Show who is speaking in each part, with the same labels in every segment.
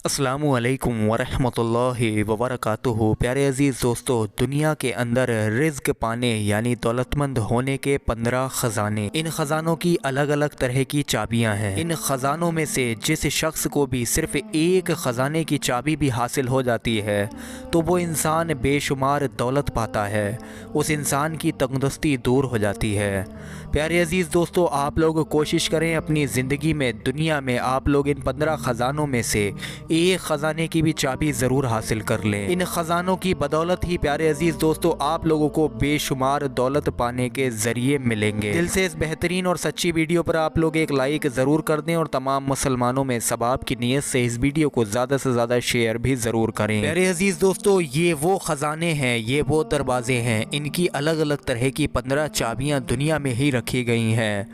Speaker 1: अस्सलामुअलैकुम वरहमतुल्लाहि वबरकातुहू। प्यारे अज़ीज़ दोस्तों, दुनिया के अंदर रिज़्क़ पाने यानी दौलतमंद होने के 15 ख़जाने। इन ख़जानों की अलग अलग तरह की चाबियां हैं। इन ख़जानों में से जिस शख्स को भी सिर्फ़ एक ख़जाने की चाबी भी हासिल हो जाती है तो वो इंसान बेशुमार दौलत पाता है, उस इंसान की तंदुरुस्ती दूर हो जाती है। प्यारे अज़ीज़ दोस्तों, आप लोग कोशिश करें अपनी ज़िंदगी में, दुनिया में आप लोग इन 15 ख़जानों में से एक ख़जाने की भी चाबी ज़रूर हासिल कर लें। इन ख़जानों की बदौलत ही प्यारे अजीज़ दोस्तों आप लोगों को बेशुमार दौलत पाने के ज़रिए मिलेंगे। दिल से इस बेहतरीन और सच्ची वीडियो पर आप लोग एक लाइक ज़रूर कर दें और तमाम मुसलमानों में सबाब की नीयत से इस वीडियो को ज़्यादा से ज़्यादा शेयर भी ज़रूर करें। प्यारे अजीज़ दोस्तों, ये वो ख़जाने हैं, ये वो दरवाजे हैं, इनकी अलग अलग तरह की 15 चाबियाँ दुनिया में ही रखी गई हैं।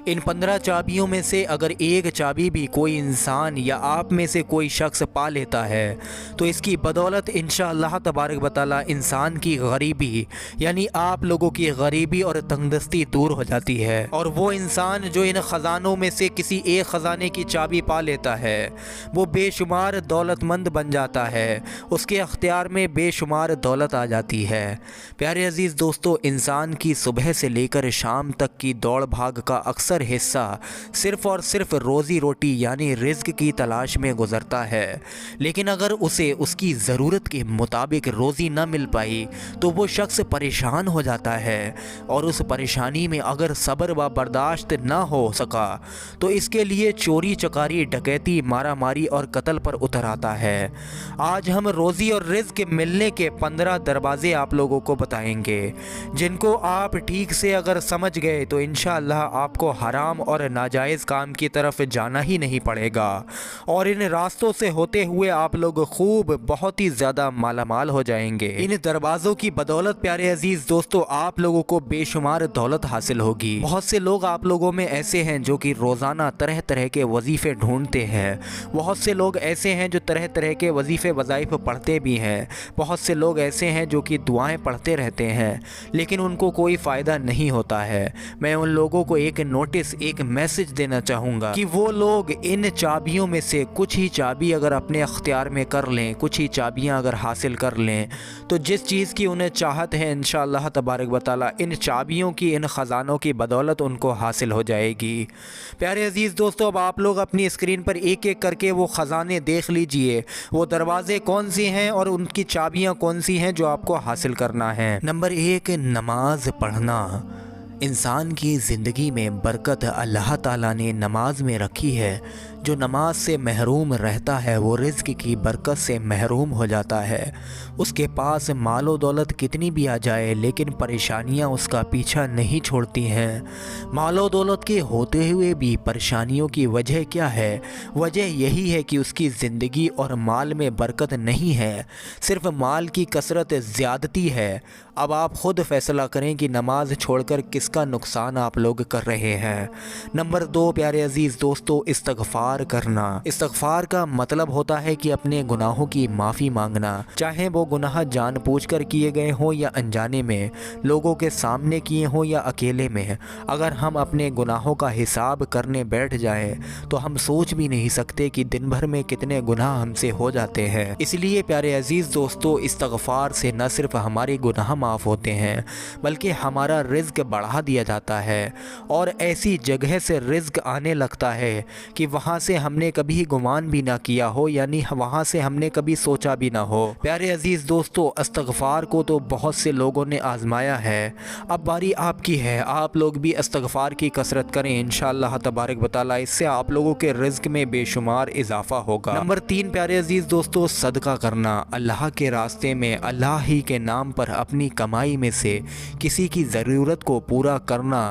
Speaker 1: इन 15 चाबियों में से अगर एक चाबी भी कोई इंसान या आप में से कोई शख्स पा लेता है तो इसकी बदौलत इंशाअल्लाह तबारक व तआला इंसान की गरीबी यानी आप लोगों की गरीबी और तंगदस्ती दूर हो जाती है। और वो इंसान जो इन ख़जानों में से किसी एक ख़जाने की चाबी पा लेता है वो बेशुमार दौलतमंद बन जाता है, उसके अख्तियार में बेशुमार दौलत आ जाती है। प्यारे अजीज़ दोस्तों, इंसान की सुबह से लेकर शाम तक की दौड़ भाग का अक्सर हिस्सा सिर्फ़ और सिर्फ रोज़ी रोटी यानी रिज़्क़ की तलाश में गुज़रता है। लेकिन अगर उसे उसकी ज़रूरत के मुताबिक रोज़ी न मिल पाई तो वो शख्स परेशान हो जाता है और उस परेशानी में अगर सब्र व बर्दाश्त न हो सका तो इसके लिए चोरी चकारी, डकैती, मारामारी और कत्ल पर उतर आता है। आज हम रोज़ी और रिज़्क़ मिलने के 15 दरवाज़े आप लोगों को बताएंगे, जिनको आप ठीक से अगर समझ गए तो इंशाअल्लाह आपको हराम और नाजायज़ काम की तरफ जाना ही नहीं पड़ेगा और इन रास्तों से होते हुए आप लोग खूब बहुत ही ज़्यादा मालामाल हो जाएंगे। इन दरवाज़ों की बदौलत प्यारे अजीज़ दोस्तों आप लोगों को बेशुमार दौलत हासिल होगी। बहुत से लोग आप लोगों में ऐसे हैं जो कि रोज़ाना तरह तरह के वजीफ़े ढूंढते हैं, बहुत से लोग ऐसे हैं जो तरह तरह के वजीफ़े वज़ाइफ पढ़ते भी हैं, बहुत से लोग ऐसे हैं जो कि दुआएँ पढ़ते रहते हैं लेकिन उनको कोई फ़ायदा नहीं होता है। मैं उन लोगों को एक नोटिस, एक मैसेज देना चाहूँगा कि वो लोग इन चाबियों में से कुछ ही चाबी अगर अपने अख्तियार में कर लें, कुछ ही चाबियाँ अगर हासिल कर लें तो जिस चीज़ की उन्हें चाहत है इंशाअल्लाह तबारक व तआला इन चाबियों की, इन ख़जानों की बदौलत उनको हासिल हो जाएगी। प्यारे अजीज़ दोस्तों, अब आप लोग अपनी स्क्रीन पर एक एक करके वो ख़जाने देख लीजिए, वो दरवाजे कौन से हैं और उनकी चाबियाँ कौन सी हैं जो आपको हासिल करना है। नंबर 1, नमाज पढ़ना। इंसान की ज़िंदगी में बरकत अल्लाह ताला ने नमाज में रखी है। जो नमाज से महरूम रहता है वो रिज़्क़ की बरकत से महरूम हो जाता है। उसके पास मालो दौलत कितनी भी आ जाए लेकिन परेशानियां उसका पीछा नहीं छोड़ती हैं। मालो दौलत के होते हुए भी परेशानियों की वजह क्या है? वजह यही है कि उसकी ज़िंदगी और माल में बरकत नहीं है, सिर्फ माल की कसरत ज़्यादती है। अब आप ख़ुद फ़ैसला करें कि नमाज छोड़कर किसका नुकसान आप लोग कर रहे हैं। नंबर 2 प्यारे अजीज़ दोस्तों, इस्तग़फ़ार करना। इस्तग़फ़ार का मतलब होता है कि अपने गुनाहों की माफ़ी मांगना, चाहे वो गुनाह जानबूझकर किए गए हों या अनजाने में, लोगों के सामने किए हों या अकेले में। अगर हम अपने गुनाहों का हिसाब करने बैठ जाएं तो हम सोच भी नहीं सकते कि दिन भर में कितने गुनाह हमसे हो जाते हैं। इसलिए प्यारे अजीज़ दोस्तों, इस्तग़फ़ार से न सिर्फ हमारे गुनाह माफ़ होते हैं बल्कि हमारा रिज़्क़ बढ़ा दिया जाता है और ऐसी जगह से रिज़्क़ आने लगता है कि वहाँ से हमने कभी गुमान भी ना किया हो, यानी वहाँ से हमने कभी सोचा भी ना हो। प्यारे अजीज़ दोस्तों, इस्तग़फ़ार को तो बहुत से लोगों ने आज़माया है, अब बारी आपकी है। आप लोग भी इस्तग़फ़ार की कसरत करें, इंशाअल्लाह तबारक व तआला इससे आप लोगों के रिज़्क़ में बेशुमार इजाफ़ा होगा। नंबर 3 प्यारे अजीज़ दोस्तों, सदका करना। अल्लाह के रास्ते में अल्लाह ही के नाम पर अपनी कमाई में से किसी की ज़रूरत को पूरा करना।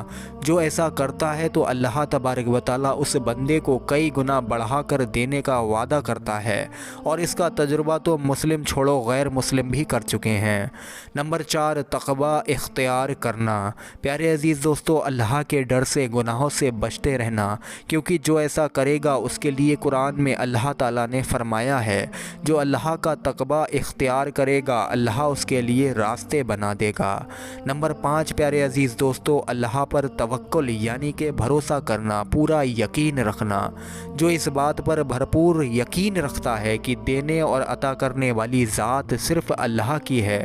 Speaker 1: जो ऐसा करता है तो अल्लाह तबारक व तआला उस बंदे को कई गुना बढ़ा कर देने का वादा करता है और इसका तजुर्बा तो मुस्लिम छोड़ो गैर मुस्लिम भी कर चुके हैं। नंबर 4, तक़वा इख्तियार करना। प्यारे अजीज़ दोस्तों, अल्लाह के डर से, गुनाहों से बचते रहना, क्योंकि जो ऐसा करेगा उसके लिए कुरान में अल्लाह ताला ने फरमाया है जो अल्लाह का तक़वा इख्तियार करेगा अल्लाह उसके लिए रास्ते बना देगा। नंबर 5 प्यारे अजीज़ दोस्तों, अल्लाह पर तवक्कुल यानी कि भरोसा करना, पूरा यकीन रखना। जो इस बात पर भरपूर यकीन रखता है कि देने और अता करने वाली ज़ात सिर्फ़ अल्लाह की है,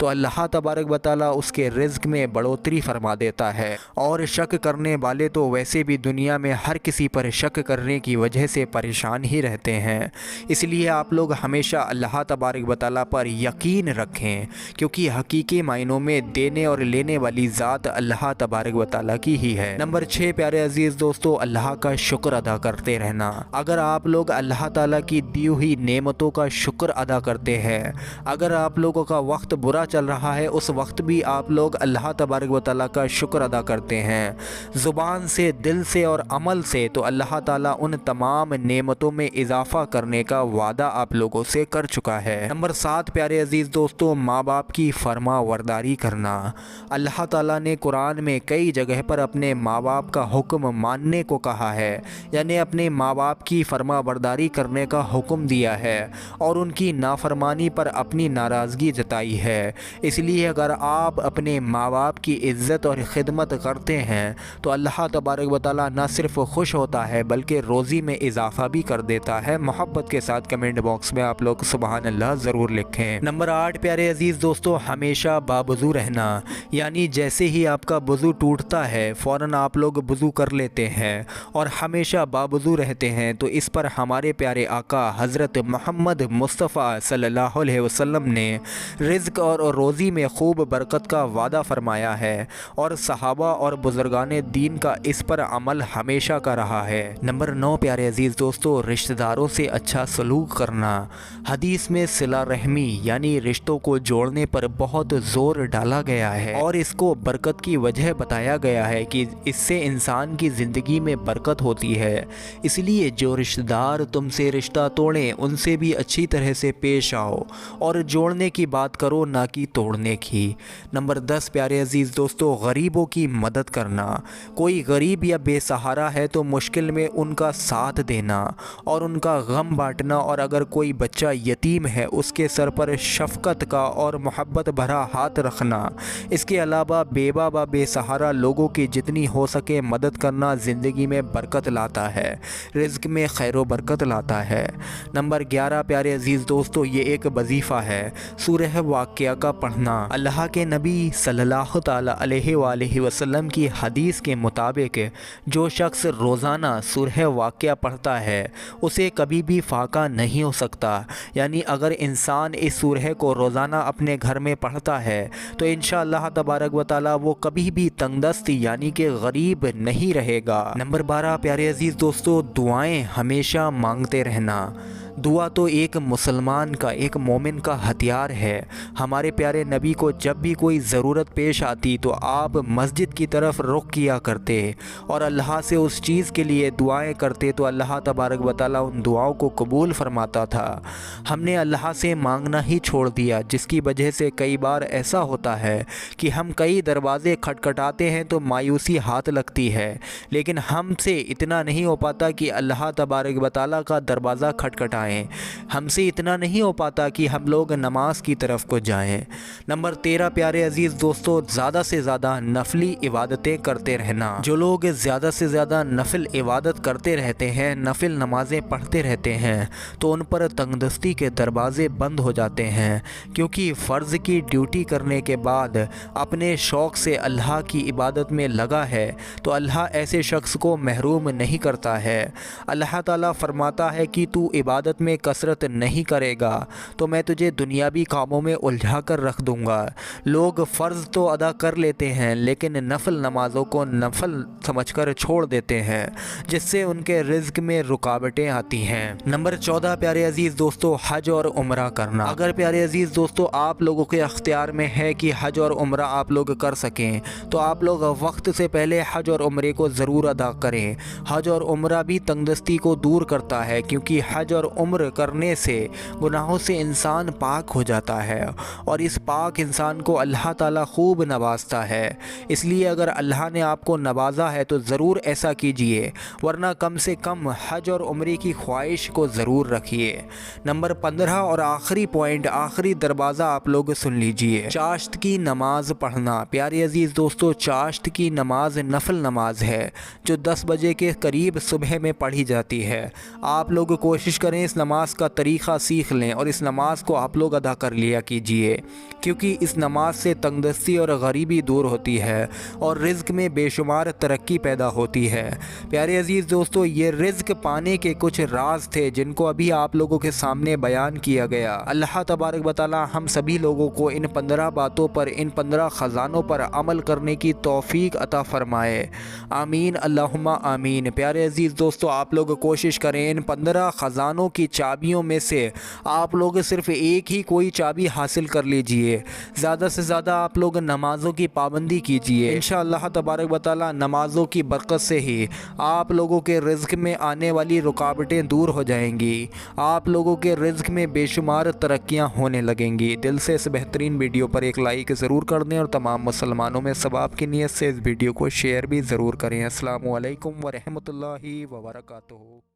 Speaker 1: तो अल्लाह तबारक व तआला उसके रिज़्क़ में बढ़ोतरी फरमा देता है। और शक करने वाले तो वैसे भी दुनिया में हर किसी पर शक करने की वजह से परेशान ही रहते हैं। इसलिए आप लोग हमेशा अल्लाह तबारक व तआला पर यकीन रखें, क्योंकि हकीकी मायनों में देने और लेने वाली ज़ात अल्लाह तबारक व तआला की ही है। नंबर 6 प्यारे अजीज़ दोस्तों, अल्लाह का शुक्र अदा करते रहना। अगर आप लोग अल्लाह ताला की दी हुई नेमतों का शुक्र अदा करते हैं, अगर आप लोगों का वक्त बुरा चल रहा है उस वक्त भी आप लोग अल्लाह तबारक व तआला का शुक्र अदा करते हैं, ज़ुबान से, दिल से और अमल से, तो अल्लाह ताला उन तमाम नेमतों में इजाफ़ा करने का वादा आप लोगों से कर चुका है। नंबर 7 प्यारे अजीज़ दोस्तों, माँ बाप की फरमा बरदारी करना। अल्लाह ताला ने कुरान में कई जगह पर अपने माँ बाप का हुक्म मानने को कहा है, यानी अपने माँ बाप की फरमा बरदारी करने का हुक्म दिया है और उनकी नाफरमानी पर अपनी नाराज़गी जताई है। इसलिए अगर आप अपने माँ बाप की इज़्ज़त और ख़िदमत करते हैं तो अल्लाह तबारक व तआला न सिर्फ खुश होता है बल्कि रोज़ी में इजाफ़ा भी कर देता है। मोहब्बत के साथ कमेंट बॉक्स में आप लोग सुबहान अल्लाह ज़रूर लिखें। नंबर 8 प्यारे अजीज़ दोस्तों, हमेशा बावज़ू रहना, यानी जैसे ही आपका वज़ू टूटता है फ़ौरन आप लोग वज़ू कर लेते हैं और हमेशा बावज़ू रहते हैं। तो इस पर हमारे प्यारे आका हज़रत मोहम्मद मुस्तफ़ा सल्लल्लाहु अलैहि वसल्लम ने रिज़्क़ और रोज़ी में खूब बरकत का वादा फ़रमाया है और सहाबा और बुज़ुर्गाने दीन का इस पर अमल हमेशा का रहा है। नंबर 9 प्यारे अजीज़ दोस्तों, रिश्तेदारों से अच्छा सलूक करना। हदीस में सिला रहमी यानी रिश्तों को जोड़ने पर बहुत ज़ोर डाला गया है और इसको बरकत की वजह बताया गया है कि इससे इंसान की ज़िंदगी में बरकत होती है। इसलिए जो रिश्तेदार तुमसे रिश्ता तोड़ें उनसे भी अच्छी तरह से पेश आओ और जोड़ने की बात करो, ना कि तोड़ने की। नंबर 10 प्यारे अजीज़ दोस्तों, गरीबों की मदद करना। कोई गरीब या बेसहारा है तो मुश्किल में उनका साथ देना और उनका गम बांटना, और अगर कोई बच्चा यतीम है उसके सर पर शफ़क़त का और मोहब्बत भरा हाथ रखना। इसके अलावा बेवा व बेसहारा लोगों की जितनी हो सके मदद करना ज़िंदगी में बरकत लाता है, रिज़्क़ में खैर व बरकत लाता है। नंबर 11 प्यारे अजीज़ दोस्तों, ये एक वजीफ़ा है, सूरह वाक़िया का पढ़ना। अल्लाह के नबी सल्लल्लाहु ताला अलैहि वसल्लम की हदीस के मुताबिक जो शख्स रोज़ाना सूरह वाक़िया पढ़ता है उसे कभी भी फाका नहीं हो सकता। यानी अगर इंसान इस सूरह को रोज़ाना अपने घर में पढ़ता है तो इंशाअल्लाह तबारक व तआला वो कभी भी तंगदस्त यानी कि गरीब नहीं रहेगा। नंबर 12 प्यारे अजीज़ दोस्तों, दुआएं हमेशा मांगते रहना। दुआ तो एक मुसलमान का, एक मोमिन का हथियार है। हमारे प्यारे नबी को जब भी कोई ज़रूरत पेश आती तो आप मस्जिद की तरफ रुख किया करते और अल्लाह से उस चीज़ के लिए दुआएं करते तो अल्लाह तबारक व तआला उन दुआओं को कबूल फरमाता था। हमने अल्लाह से मांगना ही छोड़ दिया, जिसकी वजह से कई बार ऐसा होता है कि हम कई दरवाज़े खटखटाते हैं तो मायूसी हाथ लगती है, लेकिन हमसे इतना नहीं हो पाता कि अल्लाह तबारक व तआला का दरवाज़ा खटखटाएं। हमसे इतना नहीं हो पाता कि हम लोग नमाज की तरफ को जाएं। नंबर 13 प्यारे अजीज़ दोस्तों, ज़्यादा से ज़्यादा नफली इबादतें करते रहना। जो लोग ज़्यादा से ज़्यादा नफिल इबादत करते रहते हैं, नफिल नमाज़ें पढ़ते रहते हैं, तो उन पर तंगदस्ती के दरवाज़े बंद हो जाते हैं, क्योंकि फ़र्ज़ की ड्यूटी करने के बाद अपने शौक़ से अल्लाह की इबादत में लगा है तो अल्लाह ऐसे शख्स को महरूम नहीं करता है। अल्लाह ताला फरमाता है कि तू इबादत में कसरत नहीं करेगा तो मैं तुझे दुनियावी कामों में उलझा कर रख दूंगा। लोग फ़र्ज़ तो अदा कर लेते हैं लेकिन नफल नमाज़ों को नफल समझकर छोड़ देते हैं, जिससे उनके रिज़्क़ में रुकावटें आती हैं। नंबर 14 प्यारे अजीज़ दोस्तों, हज और उम्रा करना। अगर प्यारे अजीज़ दोस्तों आप लोगों के अख्तियार में है कि हज और उम्रा आप लोग कर सकें तो आप लोग वक्त से पहले हज और उम्रे को ज़रूर अदा करें। हज और उम्रा भी तंगदस्ती को दूर करता है, क्योंकि हज और उम्र करने से गुनाहों से इंसान पाक हो जाता है और इस पाक इंसान को अल्लाह ताला खूब नवाजता है। इसलिए अगर अल्लाह ने आपको नवाजा है तो ज़रूर ऐसा कीजिए, वरना कम से कम हज और उम्रे की ख्वाहिश को ज़रूर रखिए। नंबर 15 और आखिरी पॉइंट, आखिरी दरवाज़ा आप लोग सुन लीजिए, चाश्त की नमाज़ पढ़ना। प्यारे अजीज़ दोस्तों, चाश्त की नमाज नफल नमाज है जो 10 बजे के करीब सुबह में पढ़ी जाती है। आप लोग कोशिश करें इस नमाज का तरीक़ा सीख लें और इस नमाज को आप लोग अदा कर लिया कीजिए, क्योंकि इस नमाज से तंगदस्ती और गरीबी दूर होती है और रिज़्क़ में बेशुमार तरक्की पैदा होती है। प्यारे अजीज़ दोस्तों, ये रिज़्क़ पाने के कुछ राज थे जिनको अभी आप लोगों के सामने बयान किया गया। अल्लाह तबारक व तआला हम सभी लोगों को इन 15 बातों पर, इन 15 ख़जानों पर अमल करने की तौफ़ीक अता फ़रमाए। आमीन अल्लाहुम्मा आमीन। प्यारे अजीज़ दोस्तों, आप लोग कोशिश करें इन 15 ख़जानों की चाबियों में से आप लोग सिर्फ़ एक ही कोई चाबी हासिल कर लीजिए। ज़्यादा से ज़्यादा आप लोग नमाज़ों की पाबंदी कीजिए। इंशाअल्लाह तबारक व तआला नमाज़ों की बरकत से ही आप लोगों के रिज़्क़ में आने वाली रुकावटें दूर हो जाएंगी। आप लोगों के रिज़्क़ में बेशुमार तरक्कियाँ होने लगेंगी। दिल से इस बेहतरीन वीडियो पर एक लाइक ज़रूर कर दें और तमाम मुसलमानों में सवाब की नीयत से इस वीडियो को शेयर भी ज़रूर करें। अस्सलामु अलैकुम व रहमतुल्लाहि व बरकातुहू।